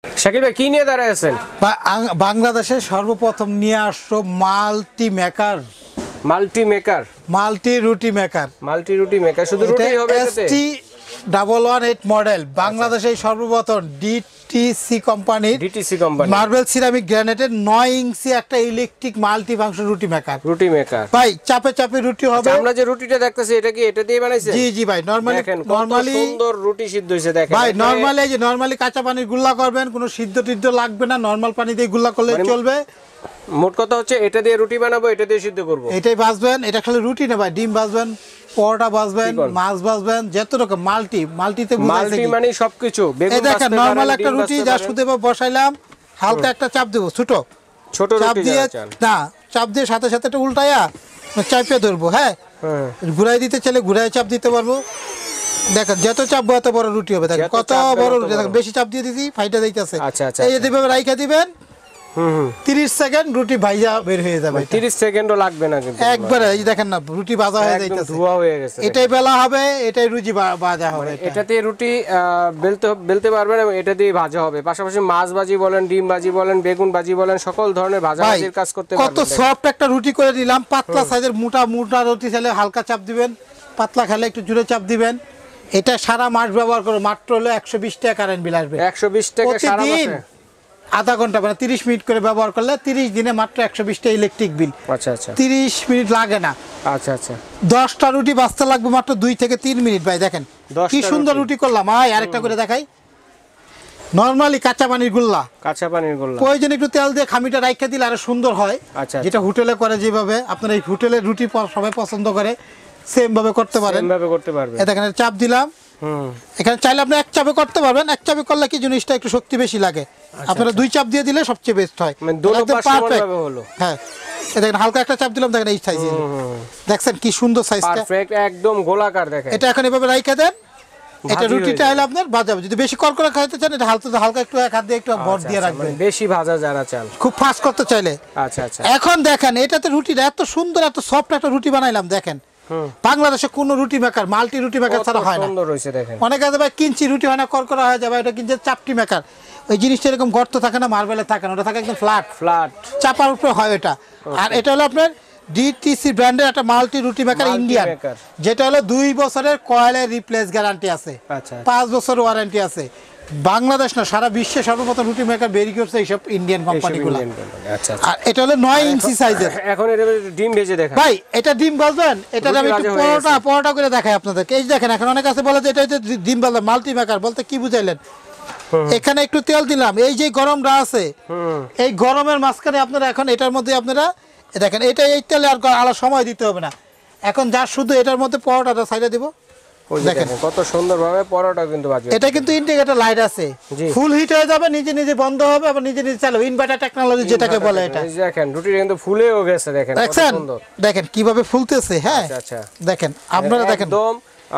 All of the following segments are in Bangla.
শাকিল ভাই কি নিয়ে দাঁড়ায় আছেন? বাংলাদেশে সর্বপ্রথম নিয়ে আসছো মাল্টি মেকার, মাল্টি রুটি মেকার। শুধু রুটি হবে এটাতে? ST118 মডেল, বাংলাদেশে সর্বপ্রথম ডিটিসি কোম্পানি মার্বেল সিরামিক গ্রানাইটের 9 ইঞ্চি একটা ইলেকট্রিক মাল্টি ফাংশন রুটি মেকার। ভাই চাপে চাপে রুটি হবে। আমরা যে রুটিটা দেখতেছি এটা কি এটা দিয়ে বানাইছে? জি জি ভাই, নরমালি সুন্দর রুটি সিদ্ধ হইছে দেখেন ভাই। নরমালি কাঁচা পানির গুল্লা করবেন, কোনো সিদ্ধ টিদ্ধ লাগবে না, নরমাল পানি দিয়ে গুল্লা করলে চলবে। মোট কথা হচ্ছে এটা দিয়ে রুটি বানাবো, এটা দিয়ে সিদ্ধ করব। এটাই ভাজবেন, এটা খালি রুটি না ভাই, ডিম ভাজবেন, পরোটা ভাজবেন, মাছ ভাজবেন, যত রকম মাল্টিতে মাল্টি মানে সবকিছু। এই দেখেন নরমাল একটা রুটি যা শুধু বসাইলাম, হালকা একটা চাপ দেব, ছোট চাপ দিয়ে না, চাপ দিয়ে সাথে সাথে একটা উল্টায়া চাপে ধরবো। হ্যাঁ, ঘুরাই দিতে চাইলে ঘুরাই চাপ দিতে পারবো। দেখেন যত চাপ এত বড় রুটি হবে। দেখেন কত বড় রুটি, দেখেন বেশি চাপ দিয়ে দিছি ফাইটা দিতেছে। এই যেভাবে রাইখা দিবেন 30 সেকেন্ড রুটি ভাইজা বের হয়ে যাবে। 30 সেকেন্ডও লাগবে না কিন্তু একবারে। এই দেখেন না রুটি ভাজা হয়ে যাইতেছে, ধোয়া হয়ে গেছে। এটাই বেলা হবে, এটাই রুটি ভাজা হবে। এটাতে রুটি বেলতে পারবেন এবং এটা দিয়ে ভাজা হবে। পাশাপাশি মাছ ভাজি বলেন, ডিম ভাজি বলেন, বেগুন ভাজি বলেন, সকল ধরনের ভাজির কাজ করতে পারবেন। কত সফট একটা রুটি করে নিলাম। পাতলা সাইজের মোটা রুটি চাইলে হালকা চাপ দিবেন, পাতলা খেলে একটু জোরে চাপ দিবেন। এটা সারা মাস ব্যবহার করে মাত্র হলো 120 টাকা কারেন্ট বিল আসবে। 120 টাকা সারা মাসে? আধা ঘন্টা মানে 30 মিনিট করে ব্যবহার করলে 30 দিনে মাত্র 120 টাকা ইলেকট্রিক বিল। আচ্ছা আচ্ছা, 30 মিনিট লাগে না। আচ্ছা আচ্ছা, 10টা রুটি ভাজতে লাগবে মাত্র 2 থেকে 3 মিনিট। ভাই দেখেন কি সুন্দর রুটি করলাম। আরেকটা করে দেখাই। নরমালি কাঁচা পানির গুল্লা, প্রয়োজন একটু তেল দিয়ে খামিটা রাইখা দিলে আরো সুন্দর হয়। যেটা হোটেলে করে যেভাবে, আপনারা এই হোটেলের রুটি সবাই পছন্দ করে, সেম ভাবে করতে পারেন। দেখেন চাপ দিলাম, এখানে চাইলে আপনি এক চাপে করতে পারবেন। এক চাপে করলে কি জিনিসটা একটু শক্তি বেশি লাগে। আপনারা 2 চাপ দিয়ে দিলে সবচেয়ে বেস্ট হয়। হ্যাঁ, দেখেন হালকা একটা চাপ দিলাম, দেখেন এই সাইজ। দেখছেন কি সুন্দর সাইজটা, পারফেক্ট একদম গোলাকার। দেখেন এটা এখন এভাবে রাইখা দেন। এটা রুটিটা হলো আপনার ভাজা। যদি বেশি করকরা খাইতে চান এটা হালকা একটু এক হাত দিয়ে একটু ভর দিয়ে রাখবেন। বেশি ভাজা যারা চান, খুব ফাস্ট করতে চাইলে। আচ্ছা আচ্ছা, এখন দেখেন এটাতে রুটিটা এত সুন্দর, এত সফট একটা রুটি বানাইলাম। দেখেন বাংলাদেশে কোন রুটি মেকার মাল্টি রুটি মেকার ছাড়া হয় না। অনেক আছে ভাই কিঞ্চি রুটি হয় না, করকরা হয়ে যাবে। এটা কিন্তু চাপটি মেকার, ওই জিনিসটা এরকম গর্ত থাকে না, মার্বেলে থাকে না, ওটা থাকে একদম ফ্ল্যাট চাপার উপরে হয় এটা। আর এটা হলো আপনার ডিটিসি ব্র্যান্ডের একটা মাল্টি রুটি মেকার ইন্ডিয়ান, যেটা হলো 2 বছরের কয়েলের রিপ্লেস গ্যারান্টি আছে, 5 বছর ওয়ারেন্টি আছে। বাংলাদেশ না, সারা বিশ্বে সর্বপ্রথম রুটি মেকার বেরি করছে এইসব ইন্ডিয়ান কোম্পানিগুলো। আর এটা হলো 9 ইঞ্চি সাইজের। এখন এটা ডিম ভেজে দেখাই ভাই, এটা ডিম ভাজবেন। এটা আমি একটু পরোটা করে দেখাই আপনাদেরকে। এই দেখেন এখন অনেক আছে বলে যে এটা হচ্ছে ডিম ভাজা মাল্টি মেকার, বলতে কি বুঝাইলেন? এখানে একটু তেল দিলাম, এই যে গরমটা আছে, এই গরমের মাঝখানে আপনারা এখন এটার মধ্যে আপনারা দেখেন এটা এই তেলে আর আলাদা সময় দিতে হবে না। এখন যা শুধু এটার মধ্যে পরোটাটা সাইডে দিব। দেখেন কত সুন্দরভাবে পরোটা কিন্তু ভাজবে। এটা কিন্তু ইন্ডিকেটর লাইট আছে, ফুল হিট হয়ে যাবে, নিজে নিজে বন্ধ হবে, আবার নিজে নিজে চালাবে। ইনভার্টার টেকনোলজি যেটাকে বলে এটা। দেখেন রুটিটা কিন্তু ফুলেও গেছে। দেখেন কত সুন্দর, দেখেন কিভাবে ফুলতেছে। হ্যাঁ আচ্ছা, দেখেন আপনারা দেখেন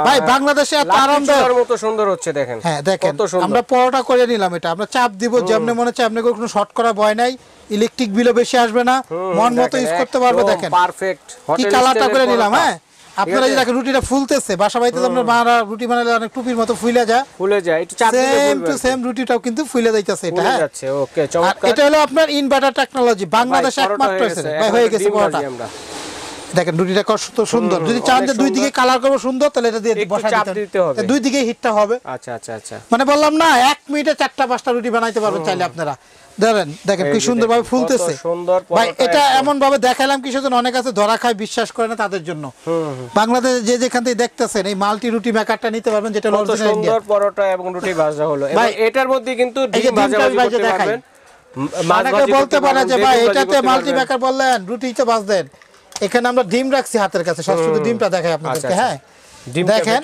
ভাই বাংলাদেশে এত আরামদায়ক মতো সুন্দর হচ্ছে। দেখেন হ্যাঁ, দেখেন আমরা পরোটা করে নিলাম। এটা আমরা চাপ দিব যেমন মনে হচ্ছে, আপনাদের কোনো শর্ট করা ভয় নাই, ইলেকট্রিক বিলও বেশি আসবে না, মন মতো ইউজ করতে পারবে। দেখেন পারফেক্ট কি কালারটা করে নিলাম। হ্যাঁ, আপনারা যে দেখেন রুটিটা ফুলতেছে, বাসা বাড়িতে আমরা মারা রুটি বানালে অনেক টুপির মতো ফুলে যায় একটু চাপ দিলে সেম টু সেম রুটিটাও কিন্তু ফুলে যাইতেছে। এটা হ্যাঁ যাচ্ছে। ওকে, চমৎকার। এটা হলো আপনার ইনভার্টার টেকনোলজি, বাংলাদেশে একমাত্র আছে। হয়ে গেছে পরোটা। দেখেন রুটিটা কত সুন্দর। যদি চান যে 2 দিকে কালার করব সুন্দর, তাহলে এটা দিয়ে বসাই দিতে হবে। 2 দিকে হিটটা হবে। আচ্ছা আচ্ছা আচ্ছা, মানে বললাম না 1 মিনিটে 4টা 5টা রুটি বানাইতে পারবেন চাইলে আপনারা। দেখেন কি সুন্দরভাবে ফুলতেছে ভাই। এটা এমন ভাবে দেখাইলাম কি সেজন্য অনেক আছে ধরা খায়, বিশ্বাস করে না, তাদের জন্য। বাংলাদেশে যে যেখান থেকে দেখতেছেন এই মাল্টি রুটি মেকারটা নিতে পারবেন, যেটা অরিজিনাল সুন্দর পরোটা এবং রুটি ভাজা হলো। এবং এটার মধ্যে কিন্তু ডিম ভাজা করতে পারবেন। মাছকে বলতে পারে যে ভাই এটাতে মাল্টি মেকার বললেন, রুটিতে ভাজ দেন। এখানে আমরা ডিম রাখছি হাতের কাছে, শুধু ডিমটা দেখাই আপনাদেরকে। হ্যাঁ দেখেন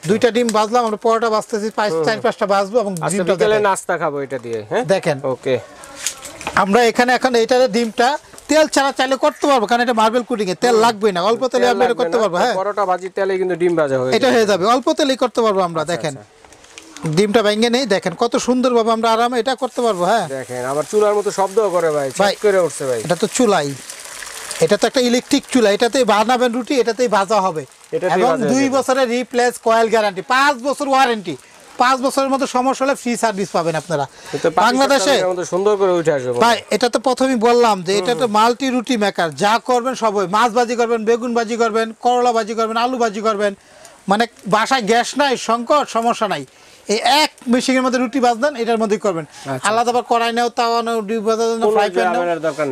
2টা ডিম ভাজলাম, আমরা পরোটা ভাজতেছি 4-5টা ভাজবো এবং ডিমটা দিলে নাস্তা খাবো এটা দিয়ে। হ্যাঁ দেখেন ওকে, আমরা এখানে এখন এইটারে ডিমটা তেল ছাড়া চাইলে করতে পারবো, কারণ এটা মার্বেল কোটিং এ তেল লাগবে না, অল্প তেলে আমরা এটা করতে পারবো। হ্যাঁ পরোটা ভাজি তেলে কিন্তু ডিম ভাজা হয়ে যাবে, অল্প তেলেই করতে পারবো আমরা। দেখেন ডিমটা ভেঙে নেই, দেখেন কত সুন্দরভাবে আমরা আরামে এটা করতে পারবো। হ্যাঁ দেখেন আবার চুলার মতো শব্দও করে ভাই, ছাপ করে উঠছে ভাই। এটা তো চুলাই, এটা তো একটা ইলেকট্রিক চুলা, এটাতেই বানাবেন রুটি, এটাতেই ভাজা হবে। এবং 2 বছরের রিপ্লেস কয়েল গ্যারান্টি, 5 বছর ওয়ারেন্টি, 5 বছরের মতো সমস্যা হলে ফ্রি সার্ভিস পাবেন আপনারা বাংলাদেশে। সুন্দর করে উঠে আসবে ভাই, এটা তো প্রথমেই বললাম যে এটা তো মাল্টি রুটি মেকার, যা করবেন সবই, মাছ ভাজি করবেন, বেগুন ভাজি করবেন, করলা ভাজি করবেন, আলু ভাজি করবেন, মানে বাসায় গ্যাস নাই, সংকট, সমস্যা নাই, এই এক মেশিনের মধ্যে রুটি ভাজবেন, এটার মধ্যেই করবেন। আলাদা আবার কড়াই নেও, তাওয়া নেও, ডিপ ভাজার জন্য ফ্রাই প্যান নেও,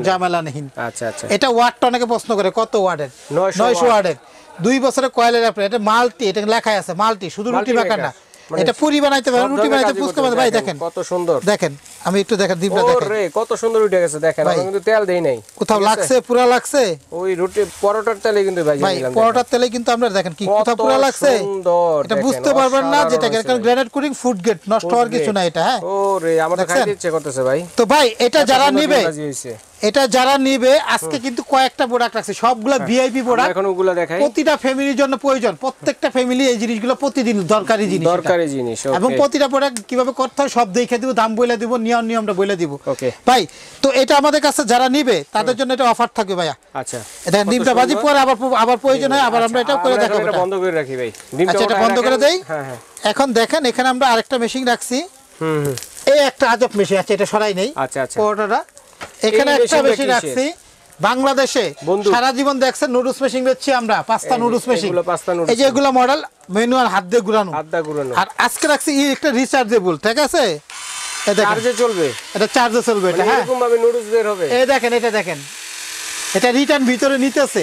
ঝামেলা নেই। আচ্ছা আচ্ছা, এটা ওয়াটটা অনেকে প্রশ্ন করে, কত ওয়াটের? 900 ওয়াটের, 2 বছরের কয়েলের আপনার, এটা মাল্টি, এটা লেখাই আছে মাল্টি, শুধু রুটি মেকার না, এটা পুরি বানাইতে পারেন, রুটি বানাইতে, ফুচকা বানাইতে। ভাই দেখেন কত সুন্দর, দেখেন আমি একটু দেখেন, ডিপটা দেখেন, ওরে কত সুন্দর উঠে গেছে দেখেন। আমি কিন্তু তেল দেই নাই, কোথাও লাগছে, পুরা লাগছে, ওই রুটি পরোটার তেলে কিন্তু ভাই নিলাম, পরোটার তেলে কিন্তু আমরা দেখেন কি কোথাও পুরা লাগছে, এটা বুঝতে পারবেন না যেটা, কারণ গ্রেনেড কুলিং ফুড গ্রেড, নষ্ট হওয়ার কিছু না এটা। হ্যাঁ, ওরে আমার খাইতে ইচ্ছে করতেছে ভাই। তো ভাই এটা যারা নিবে আজকে কিন্তু কয়েকটা প্রোডাক্ট আছে, সবগুলো ভিআইপি প্রোডাক্ট, এখন ওগুলো দেখাই, প্রতিটা ফ্যামিলির জন্য প্রয়োজন, প্রত্যেকটা ফ্যামিলি এই জিনিসগুলো প্রতিদিন দরকারি জিনিস, এবং প্রতিটা প্রোডাক্ট কিভাবে করতে হয় সব দেখে দিব, দাম বলে দিব, নিয়মটা বলে দিব ভাই। তো এটা আমাদের কাছে যারা নিবে তাদের জন্য এটা অফার থাকবে ভাইয়া। আচ্ছা, এটা ডিমটা ভাজি পরে আবার প্রয়োজন হয়, আবার আমরা এটা করে দেখাবো। এটা বন্ধ করে রাখি ভাই, আচ্ছা এটা বন্ধ করে দেই। হ্যাঁ হ্যাঁ, এখন দেখেন এখানে আমরা আরেকটা মেশিন রাখছি, এই একটা আজব মেশিন আছে, এটা সরাই নেই। আচ্ছা আচ্ছা, পরোটাটা এখানে একটা মেশিন রাখছি, বাংলাদেশে সারা জীবন দেখছেন নুডলস মেশিন বেচছি আমরা, পাস্তা নুডলস মেশিন, এই যে এগুলো মডেল ম্যানুয়াল, হাত দিয়ে ঘুরানো। আর আজকে রাখছি একটা রিচার্জেবল, ঠিক আছে, চার্জে চলবে, এটা চার্জে চলবে, এটা হ্যাঁ এরকম ভাবে নুডলস বের হবে। এই দেখেন, এটা দেখেন, এটা রিটার্ন ভিতরে নিতেছে,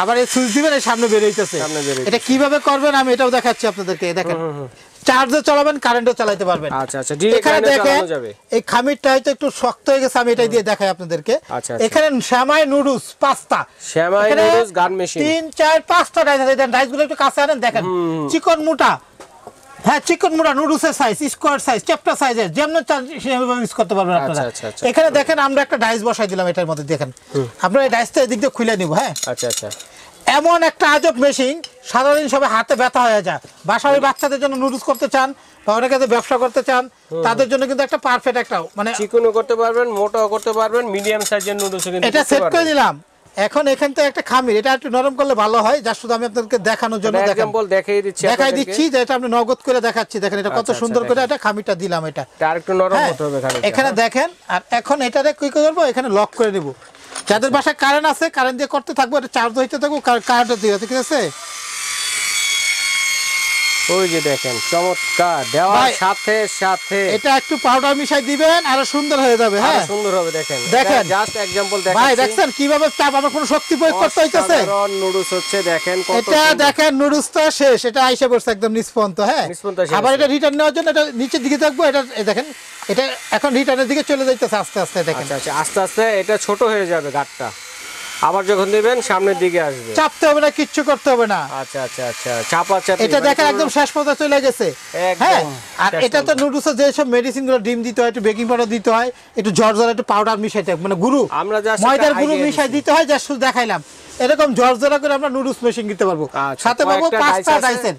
আবার এই সুইচ দিবেন, এই সামনে বের হইতেছে। এটা কিভাবে করবেন আমি এটাও দেখাচ্ছি আপনাদেরকে, দেখেন চার্জে চালাবেন, কারেন্টও চালাতে পারবেন। আচ্ছা আচ্ছা, এখানে দেখেন এই খামিরটা হয়তো একটু শক্ত হয়ে গেছে, আমি এটাই দিয়ে দেখাই আপনাদেরকে। আচ্ছা, এখানে শ্যামাই নুডলস পাস্তা, শ্যামাই নুডলস গান মেশিন, 3 4 5টা ডাইস আছে, ডাইসগুলো একটু কাছে আনেন, দেখেন চিকন মোটা, হ্যাঁ চিকন মোটা নুডলসের সাইজ, স্কোয়ার সাইজ, চ্যাপ্টার সাইজের, যেমন চান সেভাবে ইউজ করতে পারবেন আপনারা। এখানে দেখেন আমরা একটা ডাইস বসাই দিলাম এটার মধ্যে, দেখেন আপনারা এই ডাইসটা এদিক দিয়ে খুলে নিব। হ্যাঁ আচ্ছা আচ্ছা, এমন একটা আজব মেশিন, সারাদিন সবাই হাতে ব্যথা হয়ে যায়, বাসায় বাচ্চাদের জন্য নুডলস করতে চান বা অনেকে ব্যবসা করতে চান, তাদের জন্য কিন্তু একটা পারফেক্ট, একটা মানে চিকনও করতে পারবেন, মোটাও করতে পারবেন, মিডিয়াম সাইজের নুডলস কিন্তু এটা সেট করে দিলাম। এখন এখান থেকে একটা খামির, এটা একটু নরম করলে ভালো হয়, যা শুধু আমি আপনাদেরকে দেখানোর জন্য দেখাই দিচ্ছি, যে এটা আমি নগদ করে দেখাচ্ছি। দেখেন এটা কত সুন্দর করে এটা খামিরটা দিলাম, এটা আরেকটু নরম হতে হবে খামিরটা। এখানে দেখেন, আর এখন এটারে কি করব, এখানে লক করে দেব। যাদের বাসায় কারেন্ট আছে, কারেন্ট দিয়ে করতে থাকবো, এটা চার্জ হইতে থাকবো, কারেন্টটা দিয়ে, ঠিক আছে। ওই যে দেখেন চমৎকার, দেওয়ার সাথে সাথে এটা একটু পাউডার মিশাই দিবেন, আরো সুন্দর হয়ে যাবে। হ্যাঁ সুন্দর হবে, দেখেন দেখেন, জাস্ট एग्जांपल দেখাচ্ছি ভাই, দেখছেন কিভাবে চাপ, আমার কোনো শক্তি প্রয়োগ করতে হইতাছে। সাধারণ নুডলস হচ্ছে, দেখেন কত এটা দেখেন নুডলসটা শেষ, এটা আইসা পড়ছে একদম নিষ্পন্ত। হ্যাঁ আবার এটা রিটার্ন নেওয়ার জন্য এটা নিচের দিকে থাকবো, এটা দেখেন এটা এখন রিটার্নের দিকে চলে যাইতেছে আস্তে আস্তে, দেখেন আচ্ছা আস্তে আস্তে এটা ছোট হয়ে যাবে গাটটা, আবার যখন দিবেন সামনের দিকে আসবে, চাপতে হবে না, কিচ্ছু করতে হবে না। আচ্ছা আচ্ছা আচ্ছা, চাপা চাপা, এটা দেখেন একদম শেষ পর্যন্ত চলে গেছে। হ্যাঁ, আর এটা তো নুডলসের যে সব মেডিসিন গুলো, ডিম দিতে হয়, একটু বেকিং পাউডার দিতে হয়, একটু জর্জরা, একটু পাউডার মিশাইতে হয়, মানে গুরু, আমরা জাস্ট ময়দার গুরু মিশাই দিতে হয়, যা শুধু দেখাইলাম। এরকম জর্জরা করে আমরা নুডলস মেশিন দিতে পারবো, সাথে পাবো 5টা ডাইসেন।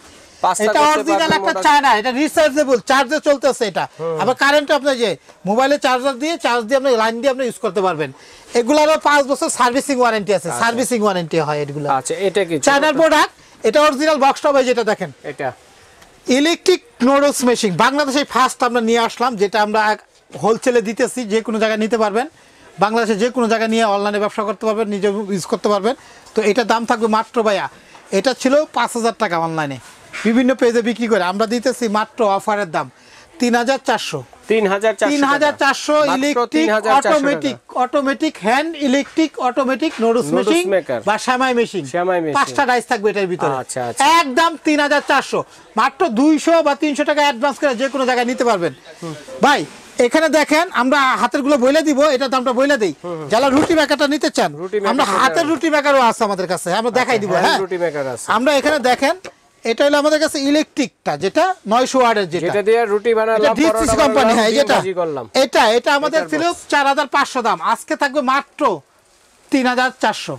এটা অরিজিনাল একটা চায়না, এটা রিচার্জেবল, চার্জে চলতেছে এটা। আবার কারেন্ট আপনি যে মোবাইলে চার্জার দিয়ে, চার্জ দিয়ে আপনি লাইন দিয়ে আপনি ইউজ করতে পারবেন। এগুলারও 5 বছর সার্ভিসিং ওয়ারেন্টি আছে, সার্ভিসিং ওয়ারেন্টি হয় এগুলো। আচ্ছা, এটা কি চায়নার প্রোডাক্ট? এটা অরিজিনাল বক্সটা ভাই, যেটা দেখেন, এটা ইলেকট্রিক নুডলস মেশিন, বাংলাদেশে ফার্স্ট আমরা নিয়ে আসলাম, যেটা আমরা হোলসেলে দিতেছি, যে কোনো জায়গায় নিতে পারবেন, বাংলাদেশে যে কোনো জায়গায় নিয়ে অনলাইনে ব্যবসা করতে পারবেন, নিজে ইউজ করতে পারবেন। তো এটার দাম থাকবে মাত্র ভাইয়া, এটা ছিল 5000 টাকা অনলাইনে, বিভিন্ন পেজে বিক্রি করে, আমরা দিতেছি মাত্র অফারের দাম 3400। 3400 electric automatic hand electric automatic noodles machine বা সেমাই মেশিন, 5টা ডাইস থাকবে এটার ভিতরে। একদম 3400, মাত্র 200 বা 300 টাকা অ্যাডভান্স করে যে কোনো জায়গায় নিতে পারবেন। ভাই এখানে দেখেন, আমরা হাতের গুলো বইলে দিব, এটা দামটা বইলে দেই। যারা রুটি মেকারটা নিতে চান, আমরা হাতের রুটি মেকারও আছে আমাদের কাছে, আমরা দেখাই দিব। হ্যাঁ আমরা এখানে দেখেন, এটা হলো আমাদের কাছে ইলেকট্রিকটা, যেটা 900 ওয়াটের, যেটা দিয়ে রুটি বানালাম, ডিসি কোম্পানি। হ্যাঁ এটা আমাদের ছিল 4500 দাম, আজকে থাকবে মাত্র 3400।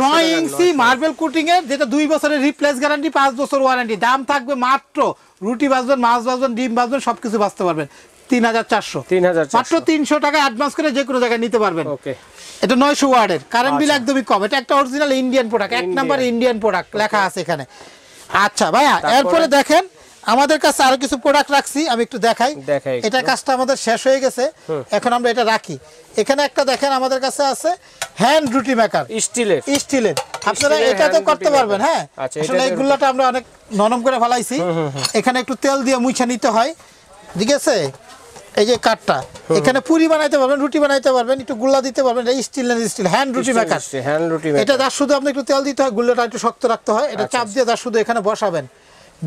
9 ইঞ্চি মার্বেল কোটিং এর, যেটা 2 বছরের রিপ্লেস গ্যারান্টি, 5 বছর ওয়ারেন্টি, দাম থাকবে মাত্র, রুটি ভাজবেন, মাছ ভাজবেন, ডিম ভাজবেন, সবকিছু ভাজতে পারবেন, 3400। মাত্র 300 টাকা অ্যাডভান্স করে যে কোনো জায়গায় নিতে পারবেন। এটা 900 ওয়াটের, কারেন্ট বিল একদমই কম, এটা একটা original Indian product, 1 number Indian product লেখা আছে এখানে। আচ্ছা ভাইয়া, এরপরে দেখেন আমাদের কাছে আরো কিছু প্রোডাক্ট রাখছি, আমি একটু দেখাই। এটা কাজটা আমাদের শেষ হয়ে গেছে, এখন আমরা এটা রাখি। এখানে একটা দেখেন আমাদের কাছে আছে হ্যান্ড রুটি মেকার, স্টিলের। আপনারা এটা তো করতে পারবেন। হ্যাঁ, আসলে এই গুল্লাটা আমরা অনেক নরম করে ফেলাইছি, এখানে একটু তেল দিয়ে মুছে নিতে হয়, ঠিক আছে। এই যে কাঠটা, এখানে পুরি বানাইতে পারবেন, রুটি বানাইতে পারবেন, একটু গুল্লা দিতে পারবেন। এটা স্টিল হ্যান্ড রুটি মেকার। এটা যার শুধু আপনি একটু তেল দিতে হয়, গুল্লাটা একটু শক্ত রাখতে হয়, এটা চাপ দিয়ে যার শুধু এখানে বসাবেন,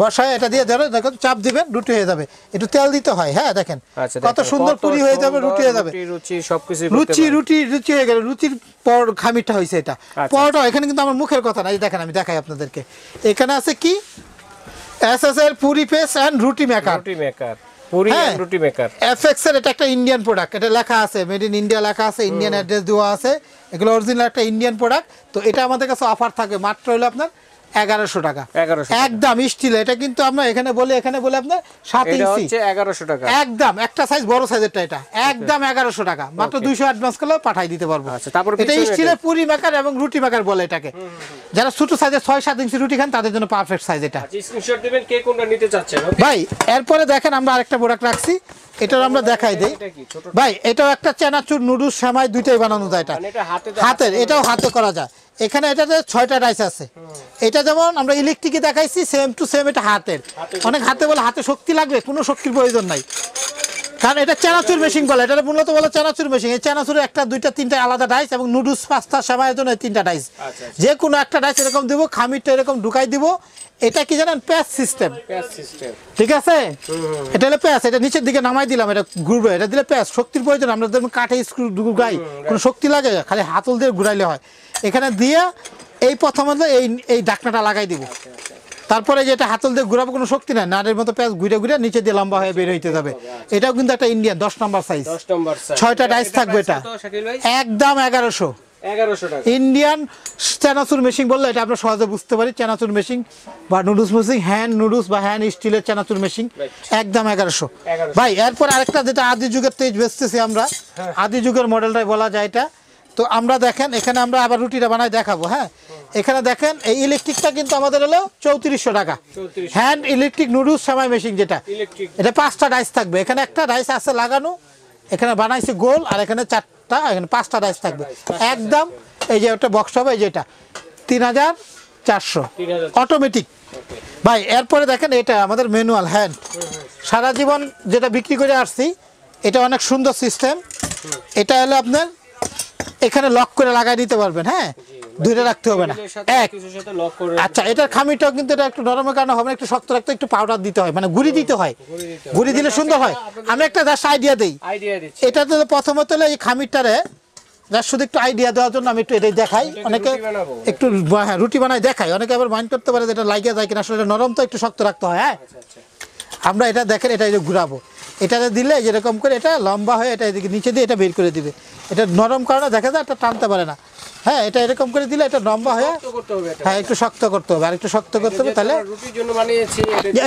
বসায় এটা দিয়ে ধরে দেখুন চাপ দিবেন, রুটি হয়ে যাবে। একটু তেল দিতে হয়। হ্যাঁ দেখেন কত সুন্দর পুরি হয়ে যাবে, রুটি হয়ে যাবে, রুচি হয়ে গেল। রুচির পর খামিরটা হয়েছে এটা পরোটা। এখানে কিন্তু আমার মুখের কথা না, এই দেখেন আমি দেখাই আপনাদেরকে। এখানে আছে কি এসএসএল পুরি পেস এন্ড রুটি মেকার। এফএক্স এর এটা একটা ইন্ডিয়ান প্রোডাক্ট, এটা লেখা আছে মেড ইন ইন্ডিয়া লেখা আছে, ইন্ডিয়ান অ্যাড্রেস দেওয়া আছে, এগুলো অরিজিনাল একটা ইন্ডিয়ান প্রোডাক্ট। তো এটা আমাদের কাছে অফার থাকে মাত্র হলো আপনার 1100 টাকা একদম স্টিল। এটা কিন্তু আমরা এখানে বলি আপনার 7 ইঞ্চি 1100 টাকা একদম, একটা সাইজ বড় সাইজেরটা, এটা একদম 1100 টাকা, মাত্র 200 অ্যাডভান্স করলে পাঠিয়ে দিতে পারবো। এটা স্টিলের পুরি মেকার এবং রুটি মেকার বলে এটাকে। যারা ছোট সাইজের 6-7 ইঞ্চি রুটি খান তাদের জন্য পারফেক্ট সাইজ এটা। স্ক্রিনশট দিবেন কে কোনটা নিতে চাচ্ছেন ভাই। এরপরে দেখেন আমরা আরেকটা প্রোডাক্ট রাখছি, এটাও আমরা দেখাই দেই ভাই। এটাও একটা চানাচুর নুডলস সেমাই দুইটাই বানানো যায়, এটা হাতের, এটাও হাতে করা যায়। এখানে এটাতে 6টা ডাইস আছে। এটা যেমন আমরা ইলেকট্রিকে দেখাইছি, সেম টু সেম এটা হাতের। অনেক হাতে বলে হাতে শক্তি লাগবে, কোনো শক্তির প্রয়োজন নাই, কারণ এটা চানাচুর মেশিন বলে, এটা মূলত বলে চানাচুর মেশিন। এই চানাচুরে 1, 2, 3 আলাদা ডাইস এবং নুডলস পাস্তা সেমাইয়ের জন্য 3টা ডাইস। যে কোনো একটা ডাইস এরকম দিব, খামিরটা এরকম ঢুকাই দিব। এটা কি জানেন, প্যাচ সিস্টেম, ঠিক আছে। এটা হলো প্যাচ, এটা নিচের দিকে নামাই দিলাম, এটা ঘুরবে। এটা দিলে প্যাচ, শক্তির প্রয়োজন। আমরা যেমন কাঠে স্ক্রু ঘুরাই, কোনো শক্তি লাগে, খালি হাতল দিয়ে ঘুরাইলে হয়। এখানে দিয়ে এই প্রথমত এই ঢাকনাটা লাগাই দিব, তারপরে যেটা হাতল দিয়ে ঘুরাবো, কোনো শক্তি নাই, নাড়ের মতো প্যাচ ঘুরে ঘুরে নিচে দিয়ে লম্বা হয়ে বের হইতে যাবে। এটাও কিন্তু একটা ইন্ডিয়ান 10 নম্বর সাইজ, 6টা ডাইস থাকবে। এটা একদম 1100 টাকা। ইন্ডিয়ান চানাচুর মেশিন বললে এটা আমরা সহজে বুঝতে পারি। চানাচুর মেশিন বা নুডলস মেশিন, হ্যান্ড নুডলস বা হ্যান্ড স্টিলের চানাচুর মেশিন, একদম 1100 ভাই। এরপর আরেকটা যেটা আদি যুগের তেজ বেচতেছি আমরা, আদি যুগের মডেলটাই বলা যায় এটা। তো আমরা দেখেন এখানে আমরা আবার রুটিটা বানাই দেখাবো। হ্যাঁ, এখানে দেখেন এই ইলেকট্রিকটা কিন্তু আমাদের হলো 3400 টাকা। হ্যান্ড ইলেকট্রিক নুডলস সেমাই মেশিন যেটা, এটা 5টা ডাইস থাকবে। এখানে একটা ডাইস আছে লাগানো, এখানে বানাইছে গোল, আর এখানে 4টা, এখানে 5টা ডাইস থাকবে একদম। এই যে একটা বক্স হবে, এই যে এটা 3400 অটোমেটিক ভাই। এরপরে দেখেন এটা আমাদের ম্যানুয়াল হ্যান্ড, সারা জীবন যেটা বিক্রি করে আসছি, এটা অনেক সুন্দর সিস্টেম। এটা হলো আপনার এখানে লক করে লাগাই দিতে পারবেন। হ্যাঁ, দুইটা রাখতে হবে না, এক। আচ্ছা, এটার খামিটাও কিন্তু এটা একটু নরমের কারণে হবে, একটু শক্ত রাখতে একটু পাউডার দিতে হয়, মানে গুঁড়ি দিতে হয়, গুঁড়ি দিলে সুন্দর হয়। আমি একটা জাস্ট আইডিয়া দিই, এটাতে প্রথমত হলো এই খামিরটারে জাস্ট শুধু একটু আইডিয়া দেওয়ার জন্য আমি একটু এটাই দেখাই। অনেকে একটু রুটি বানাই দেখাই, অনেকে আবার মাইন্ড করতে পারে যে এটা লাগিয়ে যায় কিনা, আসলে নরম তো একটু শক্ত রাখতে হয়। হ্যাঁ, আমরা এটা দেখেন, এটা ঘুরাবো, এটাতে দিলে যেরকম করে এটা লম্বা হয়ে এটা এদিকে নিচে দিয়ে এটা বের করে দিবে। এটা নরম কারণে দেখা যায় এটা টানতে পারে না। হ্যাঁ, এটা এরকম করে দিলে এটা লম্বা হয়ে, হ্যাঁ একটু শক্ত করতে হবে, আর একটু শক্ত করতে হবে, তাহলে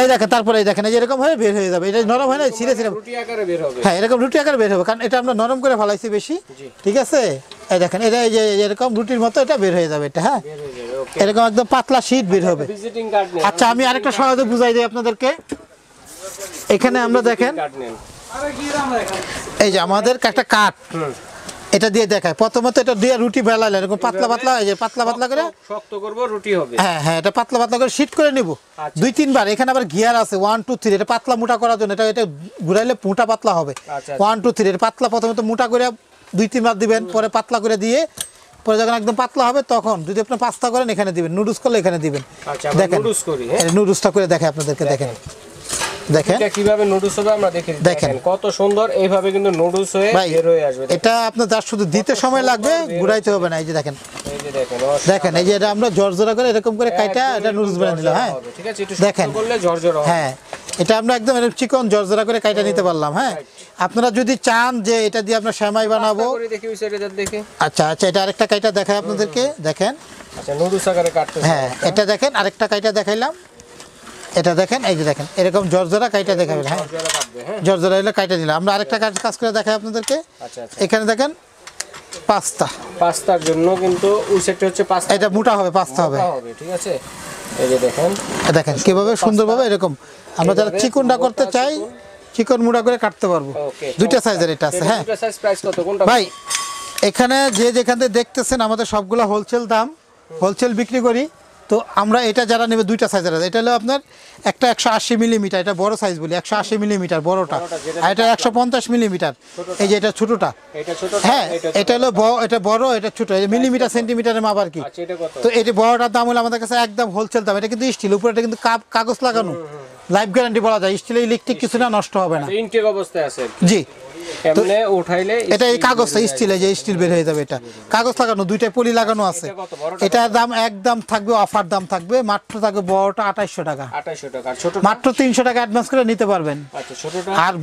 এই দেখেন। তারপরে এই দেখেন, এই যেরকম হয়ে বের হয়ে যাবে, এটা নরম হয় না, ছিঁড়ে ছিঁড়ে। হ্যাঁ, এরকম রুটি আকারে বের হবে, কারণ এটা আমরা নরম করে ফেলাইছি বেশি, ঠিক আছে। এই দেখেন, এটা এই যে এরকম রুটির মতো এটা বের হয়ে যাবে। এটা হ্যাঁ, এরকম একদম পাতলা শীট বের হবে। আচ্ছা, আমি আরেকটা সহজে বুঝাই দিই আপনাদেরকে। এখানে আমরা দেখেন, এই যে আমাদের একটা কাঠ, এটা দিয়ে দেখায়। প্রথমত এটা দিয়ে রুটি বেলালে এরকম পাতলা পাতলা, এই যে পাতলা পাতলা করে শক্ত করব, রুটি হবে। হ্যাঁ হ্যাঁ, এটা পাতলা পাতলা করে শীট করে নিব 2-3 বার। এখানে আবার গিয়ার আছে 1 2 3, এটা পাতলা মোটা করার জন্য। এটা ঘুরাইলে মোটা পাতলা হবে। 1 2 3, এটা পাতলা প্রথমত মোটা করে 2-3 বার দিবেন, পরে পাতলা করে দিয়ে, পরে যখন একদম পাতলা হবে তখন যদি আপনি পাস্তা করেন এখানে দিবেন, নুডলস করলে এখানে দিবেন। দেখেন নুডলসটা করে দেখাই আপনাদেরকে। দেখেন দেখেন কিভাবে নুডলস হবে, আমরা দেখেন কত সুন্দর এইভাবে কিন্তু নুডলস হয়ে বের হয়ে আসবে। এটা আপনার যা শুধু দিতে সময় লাগবে, ঘুরাইতে হবে না। এই যে দেখেন, দেখেন এই যে এটা আমরা জর্জরা করে এরকম করে কাটা এটা নুডলস বানিয়ে দিলাম। হ্যাঁ, ঠিক আছে, একটু দেখেন করলে জর্জরা হবে। হ্যাঁ, এটা আমরা একদম এরকম চিকন জর্জরা করে কাটা নিতে পারলাম। হ্যাঁ, আপনারা যদি চান যে এটা দিয়ে আমরা সেমাই বানাবো, আচ্ছা আচ্ছা, এটা আরেকটা কাটা দেখাই আপনাদেরকে। দেখেন, আচ্ছা নুডলস আকারে কাটতে। হ্যাঁ, এটা দেখেন আরেকটা কাটা দেখাইলাম। এটা দেখেন, এই যে দেখেন এরকম জর্জরা কাইটা দেখাবেন। হ্যাঁ, জর্জরা এলে কাইটা দিলাম। আমরা আরেকটা কাজ করে দেখাই আপনাদেরকে। এখানে দেখেন পাস্তার জন্য কিন্তু ওই সেটটা হচ্ছে পাস্তা, এটা মোটা হবে, পাস্তা হবে, ঠিক আছে। এই যে দেখেন, দেখেন কিভাবে সুন্দরভাবে এরকম আমরা যারা চিকনটা করতে চাই চিকন মুড়া করে কাটতে পারবো। দুইটা সাইজের এটা আছে। হ্যাঁ দুইটা সাইজ প্রাইস কত কোনটা ভাই? এখানে যেখান থেকে দেখতেছেন আমাদের সবগুলা হোলসেল দাম, হোলসেল বিক্রি করি। তো আমরা এটা যারা নেবে দুইটা সাইজের আছে। এটা হলো আপনার একটা 180 মিলিমিটার, এটা বড় সাইজ বলি 180 মিলিমিটার বড়টা, আর এটা 150 মিলিমিটার। এই যে এটা ছোটটা, হ্যাঁ এটা হলো এটা বড়, এটা ছোট, মিলিমিটার সেন্টিমিটারে মাপ আর কি। তো এই যে বড়টার দাম হলো আমাদের কাছে একদম হোলসেল দাম। এটা কিন্তু স্টিল, উপরে এটা কিন্তু কাগজ লাগানো, লাইফ গ্যারান্টি বলা যায়। স্টিল ইলেকট্রিক কিছু না, নষ্ট হবে না, ইনটেক অবস্থায় আছে। জি এমনে উঠাইলে এটা এই কাগজটা স্টিল, এই যে স্টিল বের হয়ে যাবে। এটা কাগজ লাগানো, দুইটা পলি লাগানো আছে। এটার দাম একদম থাকবে, অফার দাম থাকবে, মাত্র থাকবে বড়টা 2800 টাকা। 2800 টাকা। ছোট মাত্র 300 টাকা অ্যাডভান্স করে নিতে পারবেন। আচ্ছা ছোটটা? আর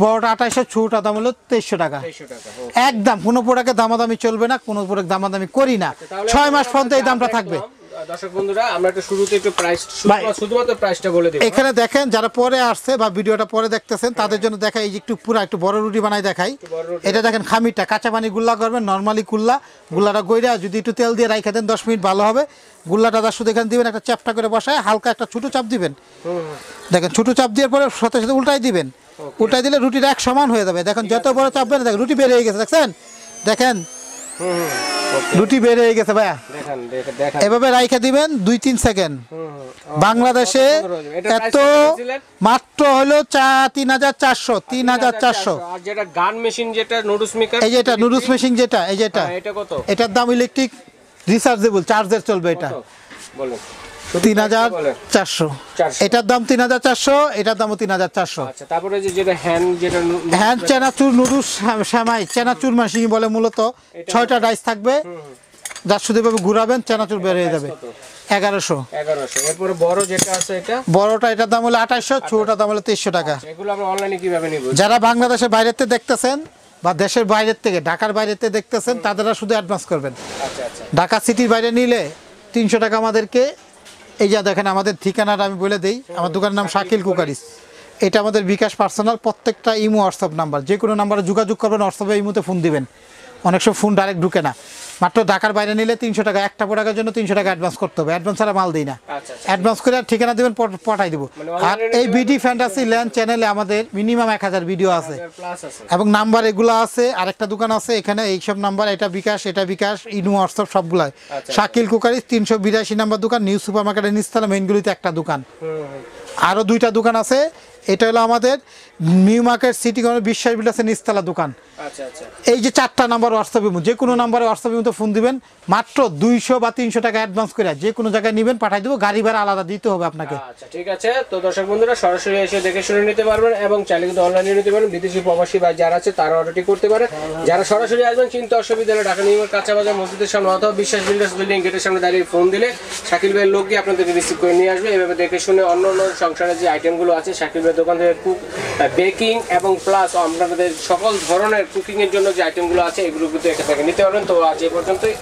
বড়টা 2800, ছোটটা দাম হলো 2300 টাকা। 2300 টাকা একদম। কোনো প্রোডাক্টে দামাদামি চলবে না, কোনো প্রোডাক্ট দামাদামি করি না। 6 মাস পর্যন্ত এই দামটা থাকবে। দর্শক বন্ধুরা আমরা একটু শুরুতে একটু প্রাইস শুধুমাত্র প্রাইসটা বলে দেব। এখানে দেখেন যারা পরে আসছে বা ভিডিওটা পরে দেখতেছেন তাদের জন্য দেখাই, এই যে একটু পুরো একটু বড় রুটি বানাই দেখাই। এটা দেখেন খামিরটা, কাঁচা পানি গুল্লা করবেন, নরমালি গুল্লাটা গইরা যদি একটু তেল দিয়ে রাইখা দেন 10 মিনিট ভালো হবে। গুল্লাটা শুধু এখানে দিবেন, একটা চ্যাপটা করে বসায় হালকা একটা ছোট চাপ দিবেন। দেখেন ছোট চাপ দেওয়ার পরে সাথে সাথে উল্টাই দিবেন। উল্টাই দিলে রুটিটা এক সমান হয়ে যাবে। দেখেন যত বড় চাপ বের, দেখেন রুটি বের হয়ে গেছে, দেখছেন? দেখেন রুটি বের হয়ে গেছে ভাইয়া। এভাবে রাইখা দিবেন 2-3 সেকেন্ড। বাংলাদেশে এত মাত্র হলো 3400। 3400। আর যেটা গান মেশিন, যেটা নুডলস মেকার, এই যে এটা নুডলস মেশিন, যেটা এই যে এটা কত? এটার দাম ইলেকট্রিক রিচার্জেবল, চার্জের চলবে। এটা বলেন 3400। এটার দাম 3400, এটার দামও 3400। আচ্ছা তারপরে যেটা হ্যান্ড চানাচুর নুডলস সেমাই, চানাচুর মেশিন বলে মূলত। 6টা ডাইস থাকবে, যার শুধু এভাবে ঘুরাবেন চানাচুর বের হয়ে যাবে। 1100। এরপরে বড় যেটা আছে এটা, বড়টা এটার দাম হলো 2800, ছোটটার দাম হলো 2300 টাকা। এগুলো আমরা অনলাইনে কিভাবে নিব? যারা বাংলাদেশের বাইরেতে দেখতেছেন বা দেশের বাইরের থেকে, ঢাকার বাইরেতে দেখতেছেন, তাদেররা শুধু অ্যাডভান্স করবেন। আচ্ছা আচ্ছা। ঢাকা সিটির বাইরে নিলে 300 টাকা আমাদেরকে। এই যে দেখেন আমাদের ঠিকানাটা আমি বলে দেই। আমার দোকানের নাম শাকিল কুকারিস। এটা আমাদের বিকাশ পার্সোনাল, প্রত্যেকটা ইমো হোয়াটসঅ্যাপ নাম্বার, যে কোনো নাম্বারে যোগাযোগ করবেন, হোয়াটসঅ্যাপে ইমোতে ফোন দিবেন। অনেক সময় ফোন ডাইরেক্ট ঢুকে না। মাত্র ঢাকার বাইরে নিলে 300 টাকা, একটা প্রোডাক্টের জন্য 300 টাকা অ্যাডভান্স করতে হবে। অ্যাডভান্স ছাড়া মাল দিই না। অ্যাডভান্স করে ঠিকানা দেবেন, পাঠাই দেবো। আর এই বিডি ফ্যান্টাসি ল্যান্ড চ্যানেলে আমাদের মিনিমাম 1000 ভিডিও আছে এবং নাম্বার এগুলো আছে। আরেকটা দোকান আছে এখানে, এইসব নাম্বার, এটা বিকাশ, এটা বিকাশ, ইনু, হোয়াটসঅ্যাপ সবগুলাই। শাকিল কুকারিস 382 নম্বর দোকান, নিউ সুপার মার্কেটের নিচতলা, মেইনগুলিতে একটা দোকান। আরও 2টা দোকান আছে। এটা হলো আমাদের নিউ মার্কেট সিটি কর্নার বিশ্বাস বিলাসের নিচতলা দোকান। এই যে 4টা নাম্বার হোয়াটসঅ্যাপ, যে কোনো নাম্বারে হোয়াটসঅ্যাপ মতো ফোন দিবেন। মাত্র 200 বা 300 টাকা অ্যাডভান্স করে যে কোনো জায়গায় নেবেন, পাঠাই দেবো। গাড়ি ভাড়া আলাদা দিতে হবে আপনাকে। আচ্ছা ঠিক আছে। তো দর্শক বন্ধুরা সরাসরি এসে দেখে শুনে নিতে পারবেন এবং চাইলে কিন্তু অনলাইনে নিতে পারেন। বিদেশি প্রবাসী ভাই যারা আছে তারা অর্ডারটি করতে পারে। যারা সরাসরি আসবেন চিন্তা অসুবিধা হলে ঢাকা নিউ মার্কেট কাঁচা বাজার মসজিদের সামনে অথবা বিশ্বাস বিল্ডার্স বিল্ডিং গেটের সামনে দাঁড়িয়ে ফোন দিলে শাকিল ভাইয়ের লোক গিয়ে আপনাদেরকে রিসিভ করে নিয়ে আসবে। এভাবে দেখে শুনে অন্য অন্য সংসারের যে আইটেমগুলো আছে শাকিল ভাইয়ের দোকান থেকে কুক, বেকিং এবং প্লাস আপনাদের সকল ধরনের কুকিং এর জন্য যে আইটেমগুলো আছে এগুলো কিন্তু এখান থেকে নিতে পারবেন। তো আজ এই পর্যন্তই।